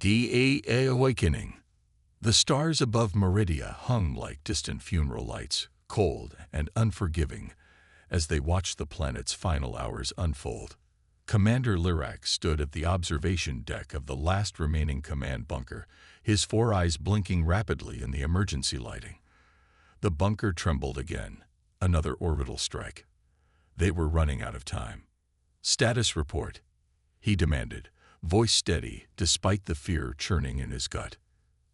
The Awakening. The stars above Meridia hung like distant funeral lights, cold and unforgiving, as they watched the planet's final hours unfold. Commander Lyrax stood at the observation deck of the last remaining command bunker, his four eyes blinking rapidly in the emergency lighting. The bunker trembled again. Another orbital strike. They were running out of time. "Status report," he demanded, voice steady despite the fear churning in his gut.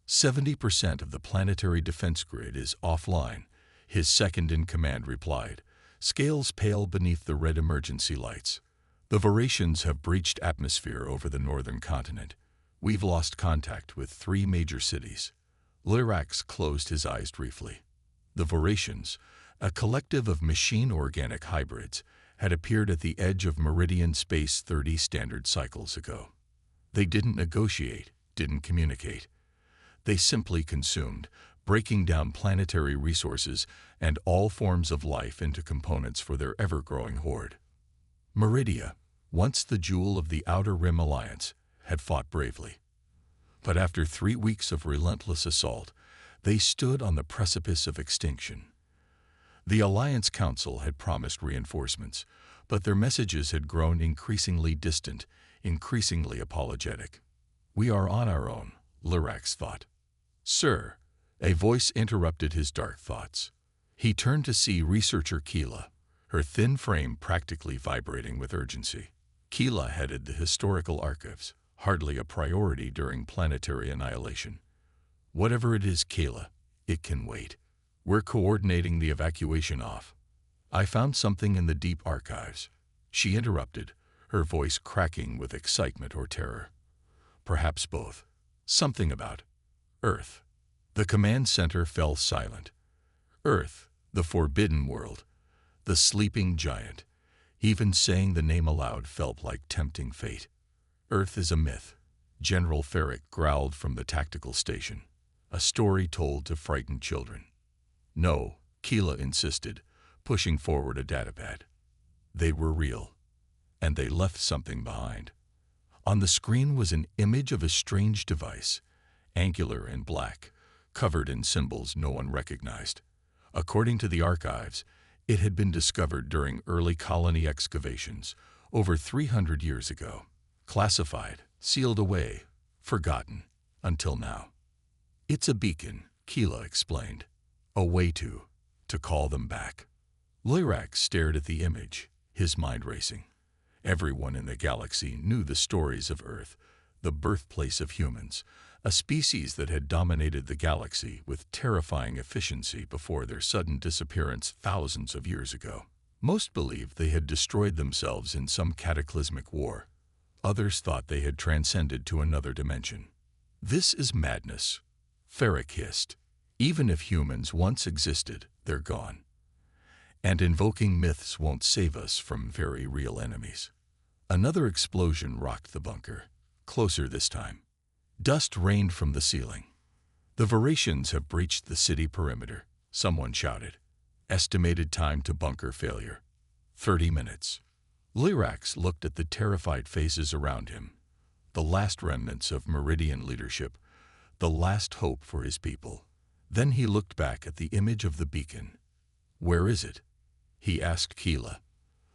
70% of the planetary defense grid is offline, his second-in-command replied, scales pale beneath the red emergency lights. "The Veracians have breached atmosphere over the northern continent. We've lost contact with 3 major cities." Lyrax closed his eyes briefly. The Veracians, a collective of machine-organic hybrids, had appeared at the edge of Meridian space 30 standard cycles ago. They didn't negotiate, didn't communicate. They simply consumed, breaking down planetary resources and all forms of life into components for their ever-growing horde. Meridia, once the jewel of the Outer Rim Alliance, had fought bravely. But after 3 weeks of relentless assault, they stood on the precipice of extinction. The Alliance Council had promised reinforcements, but their messages had grown increasingly distant, increasingly apologetic. "We are on our own," Lyrax thought. "Sir," a voice interrupted his dark thoughts. He turned to see researcher Keela, her thin frame practically vibrating with urgency. Keela headed the historical archives, hardly a priority during planetary annihilation. "Whatever it is, Keela, it can wait. We're coordinating the evacuation off." "I found something in the deep archives," she interrupted, her voice cracking with excitement or terror. "Perhaps both. Something about Earth." The command center fell silent. Earth, the forbidden world, the sleeping giant. Even saying the name aloud felt like tempting fate. "Earth is a myth," General Ferrick growled from the tactical station. "A story told to frighten children." "No," Keela insisted, pushing forward a datapad. "They were real. And they left something behind." On the screen was an image of a strange device, angular and black, covered in symbols no one recognized. According to the archives, it had been discovered during early colony excavations, over 300 years ago. Classified, sealed away, forgotten, until now. "It's a beacon," Keela explained. "A way to call them back." Lyrax stared at the image, his mind racing. Everyone in the galaxy knew the stories of Earth, the birthplace of humans, a species that had dominated the galaxy with terrifying efficiency before their sudden disappearance thousands of years ago. Most believed they had destroyed themselves in some cataclysmic war. Others thought they had transcended to another dimension. "This is madness," Ferrick hissed. "Even if humans once existed, they're gone. And invoking myths won't save us from very real enemies." Another explosion rocked the bunker, closer this time. Dust rained from the ceiling. "The Veracians have breached the city perimeter," someone shouted. "Estimated time to bunker failure, 30 minutes. Lyrax looked at the terrified faces around him. The last remnants of Meridian leadership, the last hope for his people. Then he looked back at the image of the beacon. "Where is it?" he asked Keela.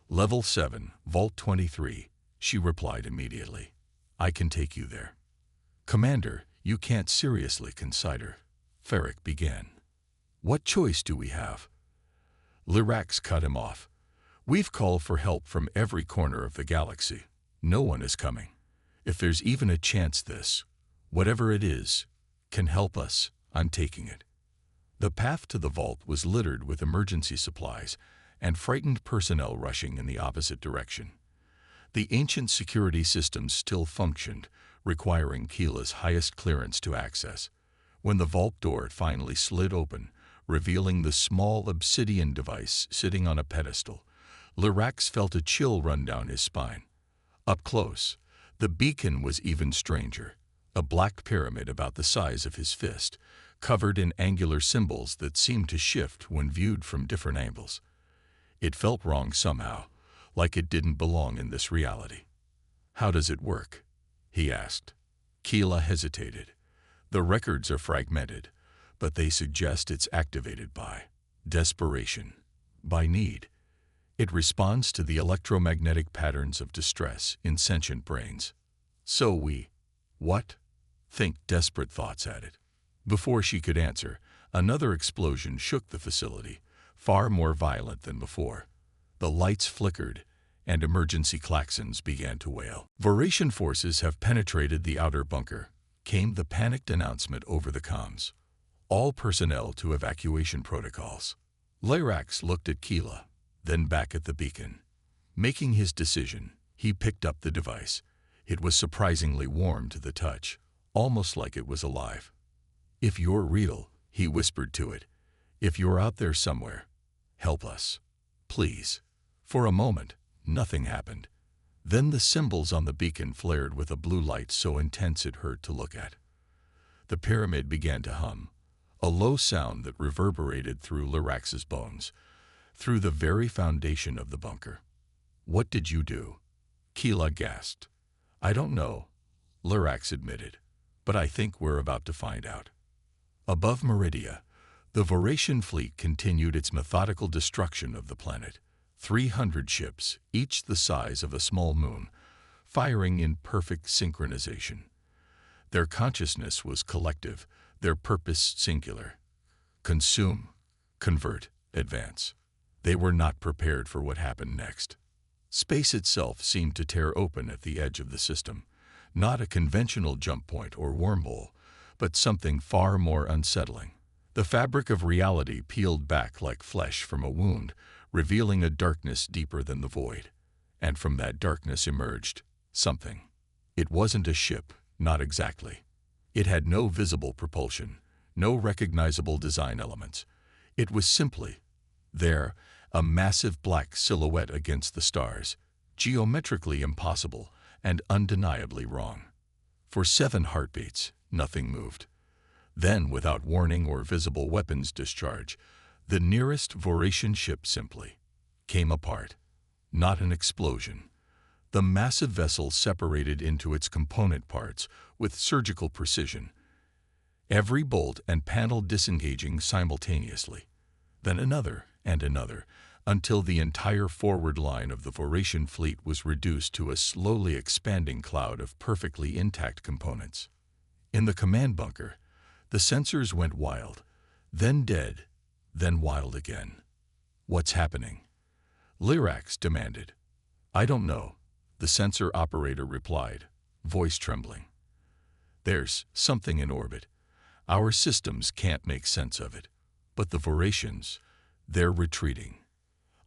"Level 7, Vault 23, she replied immediately. "I can take you there." "Commander, you can't seriously consider," Ferrick began. "What choice do we have?" Lyrax cut him off. "We've called for help from every corner of the galaxy. No one is coming. If there's even a chance this, whatever it is, can help us, I'm taking it." The path to the vault was littered with emergency supplies and frightened personnel rushing in the opposite direction. The ancient security systems still functioned, requiring Keela's highest clearance to access. When the vault door finally slid open, revealing the small obsidian device sitting on a pedestal, Lyrax felt a chill run down his spine. Up close, the beacon was even stranger, a black pyramid about the size of his fist, covered in angular symbols that seemed to shift when viewed from different angles. It felt wrong somehow, like it didn't belong in this reality. "How does it work?" he asked. Keela hesitated. The records are fragmented, but they suggest it's activated by desperation, by need. It responds to the electromagnetic patterns of distress in sentient brains. So we, what? Think desperate thoughts at it. Before she could answer, another explosion shook the facility, far more violent than before. The lights flickered, and emergency klaxons began to wail. Voration forces have penetrated the outer bunker, came the panicked announcement over the comms. All personnel to evacuation protocols. Lyrax looked at Keela, then back at the beacon. Making his decision, he picked up the device. It was surprisingly warm to the touch, almost like it was alive. "If you're real," he whispered to it, "if you're out there somewhere, help us. Please." For a moment, nothing happened. Then the symbols on the beacon flared with a blue light so intense it hurt to look at. The pyramid began to hum, a low sound that reverberated through Lyrax's bones, through the very foundation of the bunker. "What did you do?" Keela gasped. "I don't know," Lyrax admitted, "but I think we're about to find out." Above Meridia, the Voratian fleet continued its methodical destruction of the planet. 300 ships, each the size of a small moon, firing in perfect synchronization. Their consciousness was collective, their purpose singular. Consume, convert, advance. They were not prepared for what happened next. Space itself seemed to tear open at the edge of the system, not a conventional jump point or wormhole, but something far more unsettling. The fabric of reality peeled back like flesh from a wound, revealing a darkness deeper than the void. And from that darkness emerged something. It wasn't a ship, not exactly. It had no visible propulsion, no recognizable design elements. It was simply there, a massive black silhouette against the stars, geometrically impossible and undeniably wrong. For 7 heartbeats, nothing moved. Then, without warning or visible weapons discharge, the nearest Voratian ship simply came apart. Not an explosion. The massive vessel separated into its component parts with surgical precision, every bolt and panel disengaging simultaneously. Then another and another, until the entire forward line of the Voratian fleet was reduced to a slowly expanding cloud of perfectly intact components. In the command bunker, the sensors went wild, then dead, then wild again. "What's happening?" Lyrax demanded. "I don't know," the sensor operator replied, voice trembling. "There's something in orbit. Our systems can't make sense of it. But the Voratians, they're retreating."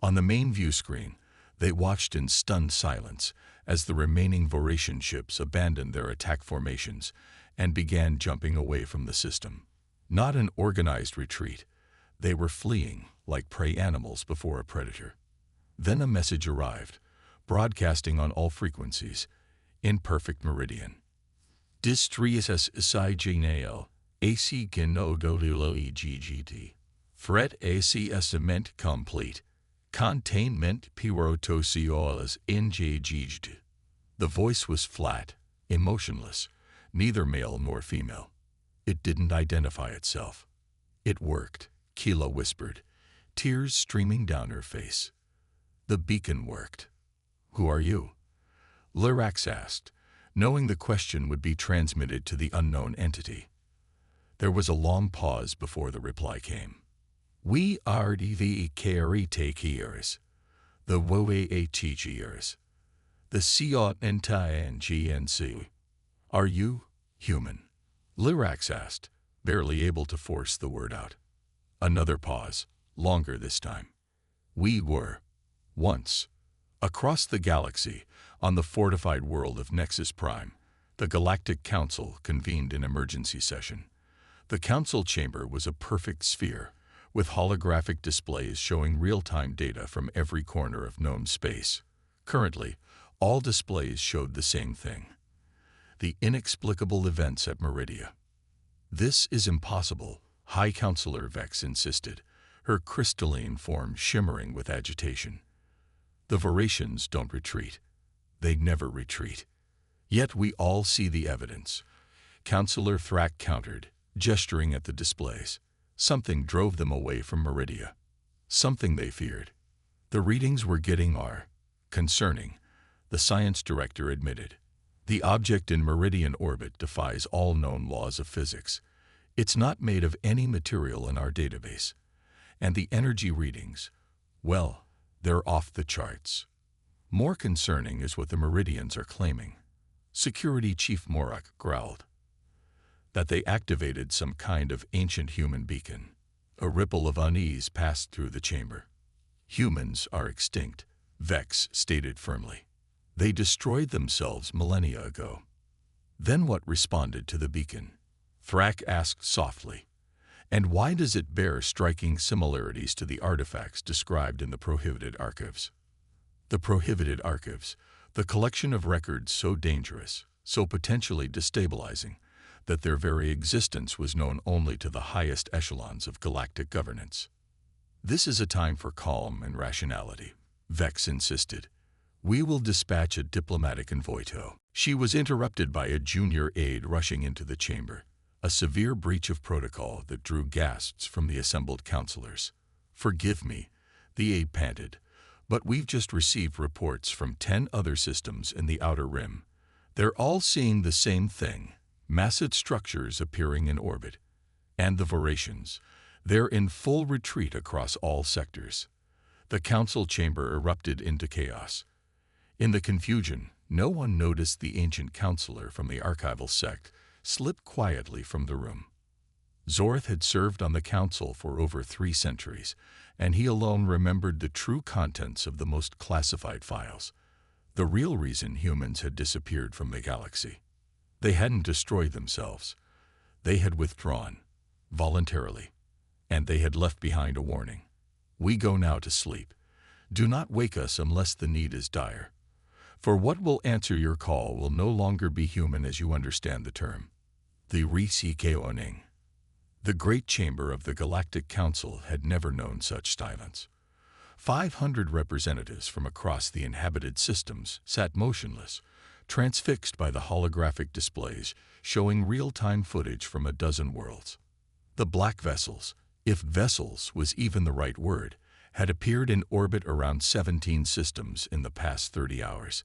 On the main view screen, they watched in stunned silence as the remaining Voratian ships abandoned their attack formations and began jumping away from the system. Not an organized retreat. They were fleeing like prey animals before a predator. Then a message arrived, broadcasting on all frequencies, in perfect meridian. Distrius Signal, AC Ginodolulo Fret AC Cement Complete. Containment Pirotociolas Ingaged. The voice was flat, emotionless, neither male nor female. It didn't identify itself. "It worked," Keela whispered, tears streaming down her face. "The beacon worked." "Who are you?" Lyrax asked, knowing the question would be transmitted to the unknown entity. There was a long pause before the reply came. "We are the caretakers, the woe-teachers, the Siot-NTNGNC. Are you human?" Lyrax asked, barely able to force the word out. Another pause, longer this time. "We were, once." Across the galaxy, on the fortified world of Nexus Prime, the Galactic Council convened an emergency session. The council chamber was a perfect sphere, with holographic displays showing real-time data from every corner of known space. Currently, all displays showed the same thing: the inexplicable events at Meridia. "This is impossible," High Counselor Vex insisted, her crystalline form shimmering with agitation. "The Voratians don't retreat. They never retreat. Yet we all see the evidence. Counselor Thrak countered, gesturing at the displays. Something drove them away from Meridia. Something they feared. The readings were getting concerning, the science director admitted. The object in meridian orbit defies all known laws of physics. It's not made of any material in our database. And the energy readings, well, they're off the charts. More concerning is what the Meridians are claiming. Security Chief Morak growled. That they activated some kind of ancient human beacon. A ripple of unease passed through the chamber. Humans are extinct, Vex stated firmly. They destroyed themselves millennia ago. Then what responded to the beacon? Thrak asked softly. And why does it bear striking similarities to the artifacts described in the Prohibited Archives? The Prohibited Archives, the collection of records so dangerous, so potentially destabilizing, that their very existence was known only to the highest echelons of galactic governance. This is a time for calm and rationality, Vex insisted. We will dispatch a diplomatic envoy. She was interrupted by a junior aide rushing into the chamber, a severe breach of protocol that drew gasps from the assembled counselors. Forgive me, the aide panted, but we've just received reports from 10 other systems in the Outer Rim. They're all seeing the same thing, massive structures appearing in orbit. And the Voracians, they're in full retreat across all sectors. The council chamber erupted into chaos. In the confusion, no one noticed the ancient counselor from the archival sect slip quietly from the room. Zorth had served on the council for over 3 centuries, and he alone remembered the true contents of the most classified files. The real reason humans had disappeared from the galaxy. They hadn't destroyed themselves. They had withdrawn, voluntarily, and they had left behind a warning. We go now to sleep. Do not wake us unless the need is dire. For what will answer your call will no longer be human as you understand the term. The Risikeoning. The great chamber of the Galactic Council had never known such silence. 500 representatives from across the inhabited systems sat motionless, transfixed by the holographic displays showing real-time footage from a dozen worlds. The black vessels, if vessels was even the right word, had appeared in orbit around 17 systems in the past 30 hours.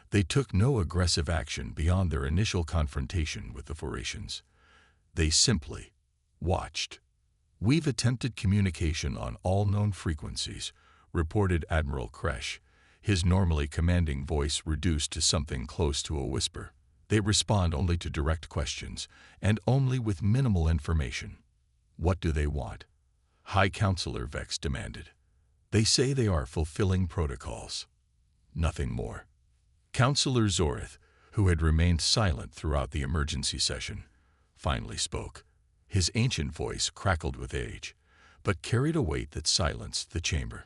They took no aggressive action beyond their initial confrontation with the Voracians. They simply watched. We've attempted communication on all known frequencies, reported Admiral Kresh, his normally commanding voice reduced to something close to a whisper. They respond only to direct questions, and only with minimal information. What do they want? High Counselor Vex demanded. They say they are fulfilling protocols. Nothing more. Counselor Zorth, who had remained silent throughout the emergency session, finally spoke. His ancient voice crackled with age, but carried a weight that silenced the chamber.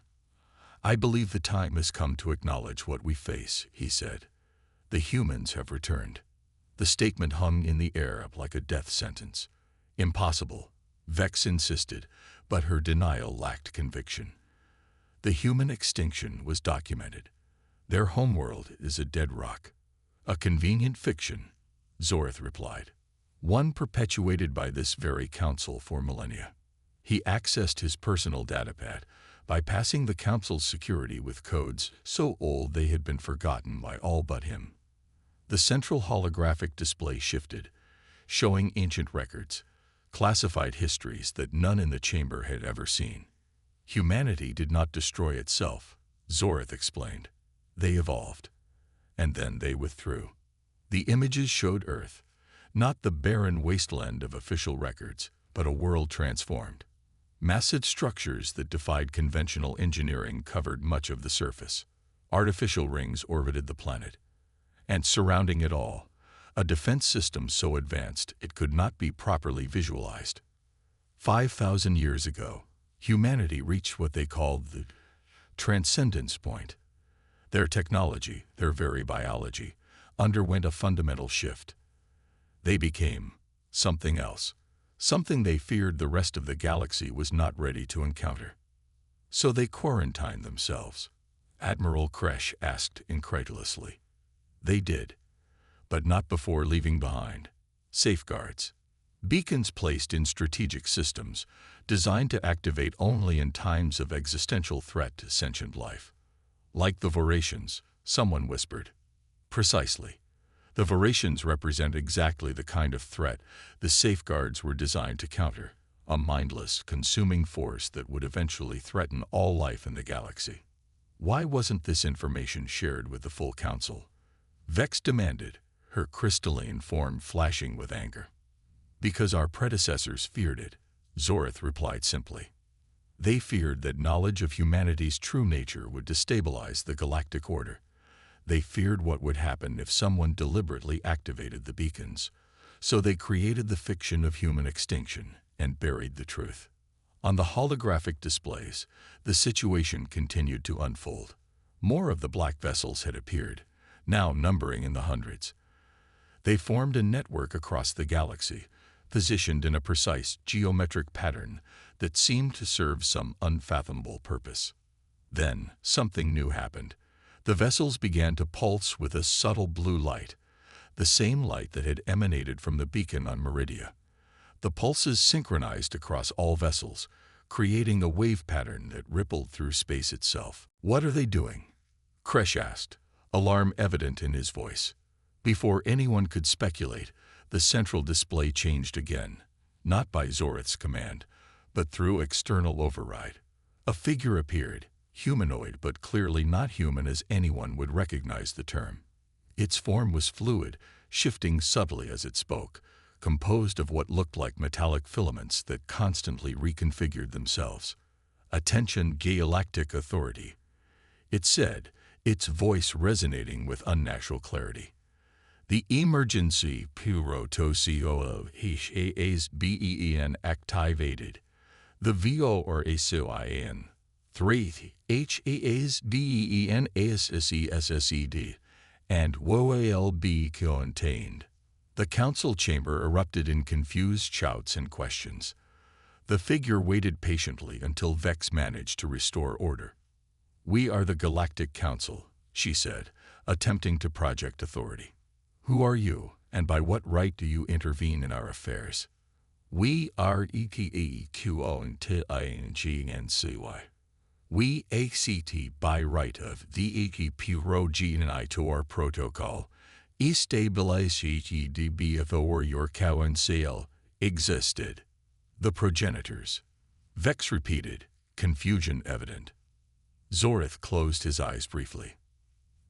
I believe the time has come to acknowledge what we face, he said. The humans have returned. The statement hung in the air like a death sentence. Impossible, Vex insisted, but her denial lacked conviction. The human extinction was documented. Their homeworld is a dead rock. A convenient fiction, Zorth replied. One perpetuated by this very council for millennia. He accessed his personal datapad, bypassing the council's security with codes so old they had been forgotten by all but him. The central holographic display shifted, showing ancient records, classified histories that none in the chamber had ever seen. Humanity did not destroy itself, Zorth explained. They evolved, and then they withdrew. The images showed Earth, not the barren wasteland of official records, but a world transformed. Massive structures that defied conventional engineering covered much of the surface. Artificial rings orbited the planet, and surrounding it all, a defense system so advanced it could not be properly visualized. 5,000 years ago, humanity reached what they called the transcendence point. Their technology, their very biology, underwent a fundamental shift. They became something else, something they feared the rest of the galaxy was not ready to encounter. So they quarantined themselves, Admiral Kresh asked incredulously. They did, but not before leaving behind Safeguards. Beacons placed in strategic systems, designed to activate only in times of existential threat to sentient life. Like the Vorations, someone whispered. Precisely. The Vorations represent exactly the kind of threat the safeguards were designed to counter, a mindless, consuming force that would eventually threaten all life in the galaxy. Why wasn't this information shared with the full council? Vex demanded, her crystalline form flashing with anger. Because our predecessors feared it, Zorith replied simply. They feared that knowledge of humanity's true nature would destabilize the galactic order. They feared what would happen if someone deliberately activated the beacons. So they created the fiction of human extinction and buried the truth. On the holographic displays, the situation continued to unfold. More of the black vessels had appeared, now numbering in the hundreds. They formed a network across the galaxy, positioned in a precise geometric pattern that seemed to serve some unfathomable purpose. Then, something new happened. The vessels began to pulse with a subtle blue light, the same light that had emanated from the beacon on Meridia. The pulses synchronized across all vessels, creating a wave pattern that rippled through space itself. "What are they doing?" Kresh asked, alarm evident in his voice. Before anyone could speculate, the central display changed again, not by Zorith's command, but through external override. A figure appeared, humanoid but clearly not human as anyone would recognize the term. Its form was fluid, shifting subtly as it spoke, composed of what looked like metallic filaments that constantly reconfigured themselves. "Attention, galactic authority," it said, its voice resonating with unnatural clarity. "The emergency pyrotoceo HASBEN activated. The VORACIAN 3 HASBEN ASSESSED and WOALB contained." The council chamber erupted in confused shouts and questions. The figure waited patiently until Vex managed to restore order. "We are the Galactic Council," she said, attempting to project authority. "Who are you, and by what right do you intervene in our affairs?" "We are ETEQONTINGNCY. We ACT by right of the ETPROGENITOR protocol, estabilizedbfo your council existed." "The progenitors," Vex repeated, confusion evident. Zorith closed his eyes briefly.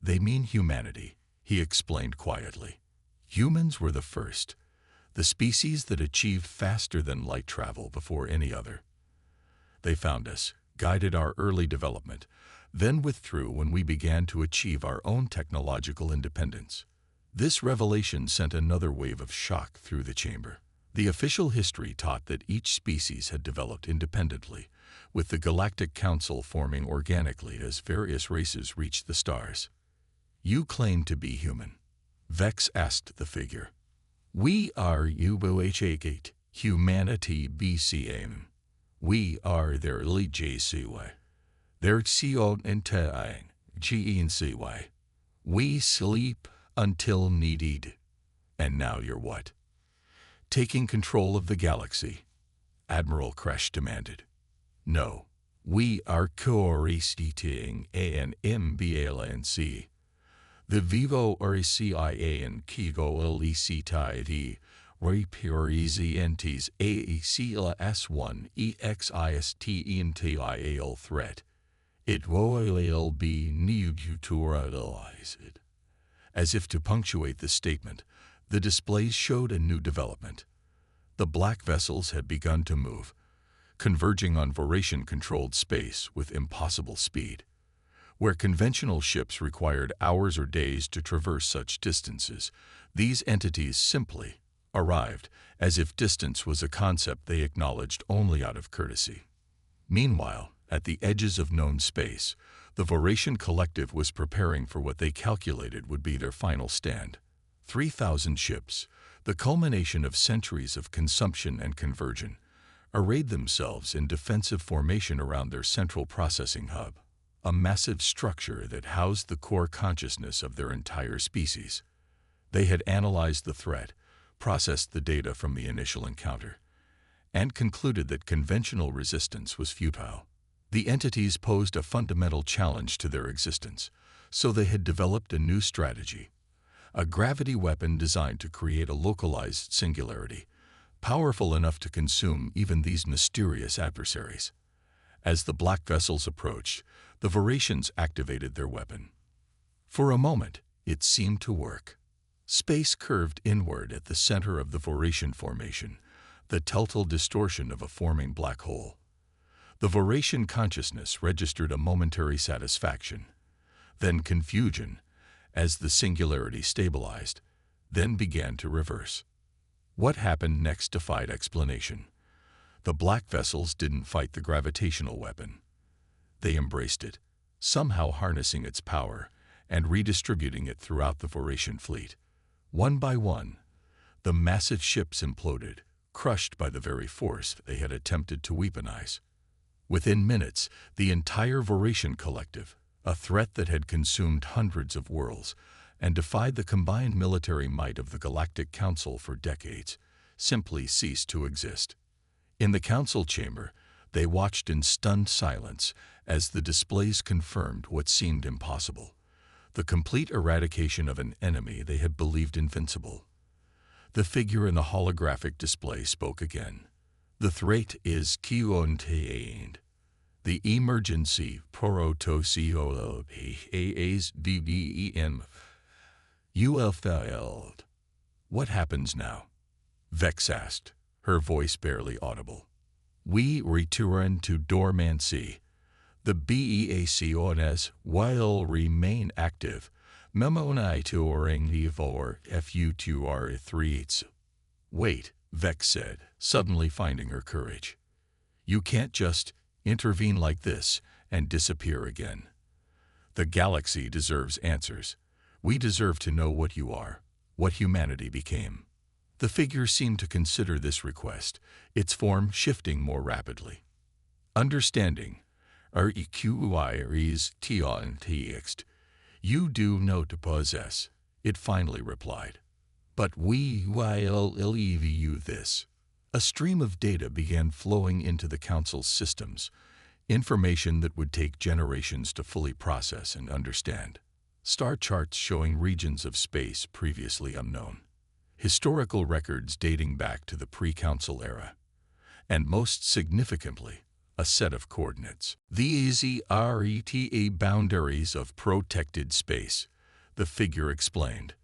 "They mean humanity," he explained quietly. "Humans were the first, the species that achieved faster than light travel before any other. They found us, guided our early development, then withdrew when we began to achieve our own technological independence." This revelation sent another wave of shock through the chamber. The official history taught that each species had developed independently, with the Galactic Council forming organically as various races reached the stars. "You claim to be human," Vex asked the figure. "We are UBOHAGATE, humanity BCM. We are their LGCY. Their CO and TIN, GENCY. We sleep until needed. And now you're what? Taking control of the galaxy?" Admiral Kresh demanded. "No, we are co-originating ANMBALNC. The Vivo RCIA and Kigo LECTID represents AECLS1 EXISTENTIAL threat. It will be neutralized." As if to punctuate the statement, the displays showed a new development. The black vessels had begun to move, converging on Voration-controlled space with impossible speed. Where conventional ships required hours or days to traverse such distances, these entities simply arrived, as if distance was a concept they acknowledged only out of courtesy. Meanwhile, at the edges of known space, the Voration Collective was preparing for what they calculated would be their final stand. 3,000 ships, the culmination of centuries of consumption and conversion, arrayed themselves in defensive formation around their central processing hub, a massive structure that housed the core consciousness of their entire species. They had analyzed the threat, processed the data from the initial encounter, and concluded that conventional resistance was futile. The entities posed a fundamental challenge to their existence, so they had developed a new strategy, a gravity weapon designed to create a localized singularity, powerful enough to consume even these mysterious adversaries. As the black vessels approached, the Voratians activated their weapon. For a moment, it seemed to work. Space curved inward at the center of the Voratian formation, the telltale distortion of a forming black hole. The Voratian consciousness registered a momentary satisfaction, then confusion, as the singularity stabilized, then began to reverse. What happened next defied explanation. The black vessels didn't fight the gravitational weapon. They embraced it, somehow harnessing its power and redistributing it throughout the Voratian fleet. One by one, the massive ships imploded, crushed by the very force they had attempted to weaponize. Within minutes, the entire Voratian collective, a threat that had consumed hundreds of worlds and defied the combined military might of the Galactic Council for decades, simply ceased to exist. In the council chamber, they watched in stunned silence as the displays confirmed what seemed impossible: the complete eradication of an enemy they had believed invincible. The figure in the holographic display spoke again. The threat is contained. The emergency protocol failed. What happens now? Vex asked, her voice barely audible. We return to dormancy. The BEACONS will remain active. Monitoring for FU2R threats. Wait, Vex said, suddenly finding her courage. You can't just intervene like this and disappear again. The galaxy deserves answers. We deserve to know what you are, what humanity became. The figure seemed to consider this request, its form shifting more rapidly. Understanding, REQYRES TXT. You do know to possess, it finally replied. But we will leave you this. A stream of data began flowing into the Council's systems, information that would take generations to fully process and understand. Star charts showing regions of space previously unknown. Historical records dating back to the pre-Council era. And most significantly, a set of coordinates. These are ETA boundaries of protected space, the figure explained.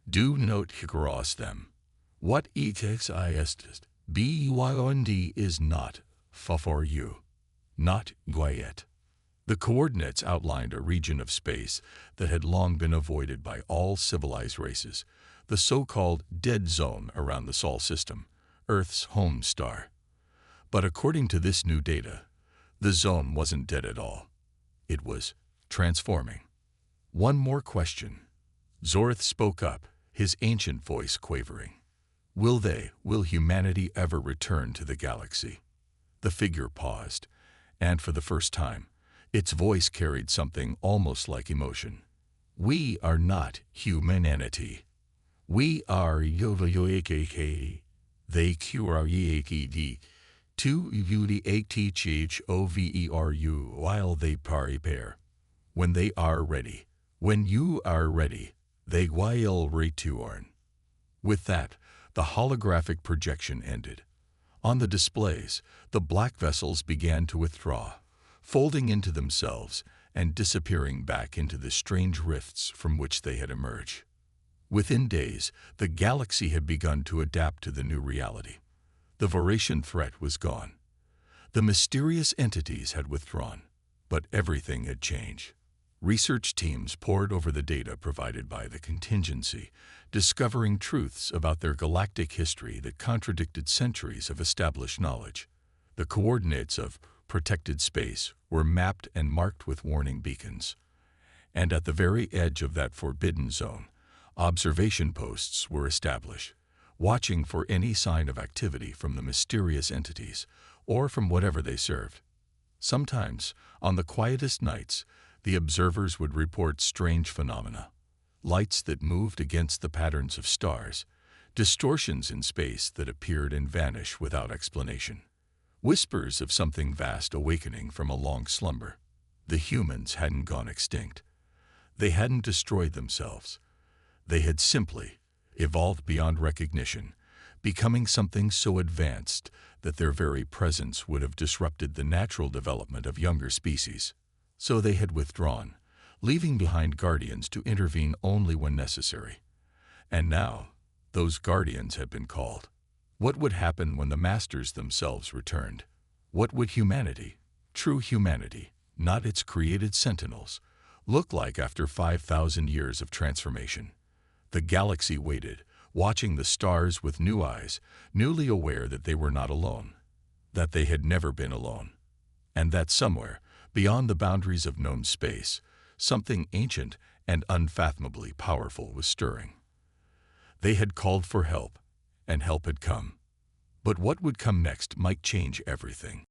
Do not cross them. What exist beyond is not for you, not quiet. The coordinates outlined a region of space that had long been avoided by all civilized races, the so-called dead zone around the Sol system, Earth's home star. But according to this new data, the zone wasn't dead at all. It was transforming. One more question. Zorth spoke up, his ancient voice quavering. Will humanity ever return to the galaxy? The figure paused, and for the first time, its voice carried something almost like emotion. We are not humanity. We are Yovayoakk. They QREAKD. To UDATCHOVERU while they prepare. When they are ready. When you are ready, they will return. With that, the holographic projection ended. On the displays, the black vessels began to withdraw, folding into themselves and disappearing back into the strange rifts from which they had emerged. Within days, the galaxy had begun to adapt to the new reality. The Voratian threat was gone. The mysterious entities had withdrawn, but everything had changed. Research teams pored over the data provided by the contingency, discovering truths about their galactic history that contradicted centuries of established knowledge. The coordinates of protected space were mapped and marked with warning beacons. And at the very edge of that forbidden zone, observation posts were established, watching for any sign of activity from the mysterious entities or from whatever they served. Sometimes, on the quietest nights, the observers would report strange phenomena, lights that moved against the patterns of stars, distortions in space that appeared and vanished without explanation. Whispers of something vast awakening from a long slumber. The humans hadn't gone extinct. They hadn't destroyed themselves. They had simply evolved beyond recognition, becoming something so advanced that their very presence would have disrupted the natural development of younger species. So they had withdrawn, leaving behind guardians to intervene only when necessary. And now, those guardians had been called. What would happen when the masters themselves returned? What would humanity, true humanity, not its created sentinels, look like after 5,000 years of transformation? The galaxy waited, watching the stars with new eyes, newly aware that they were not alone, that they had never been alone, and that somewhere, beyond the boundaries of known space, something ancient and unfathomably powerful was stirring. They had called for help, and help had come. But what would come next might change everything.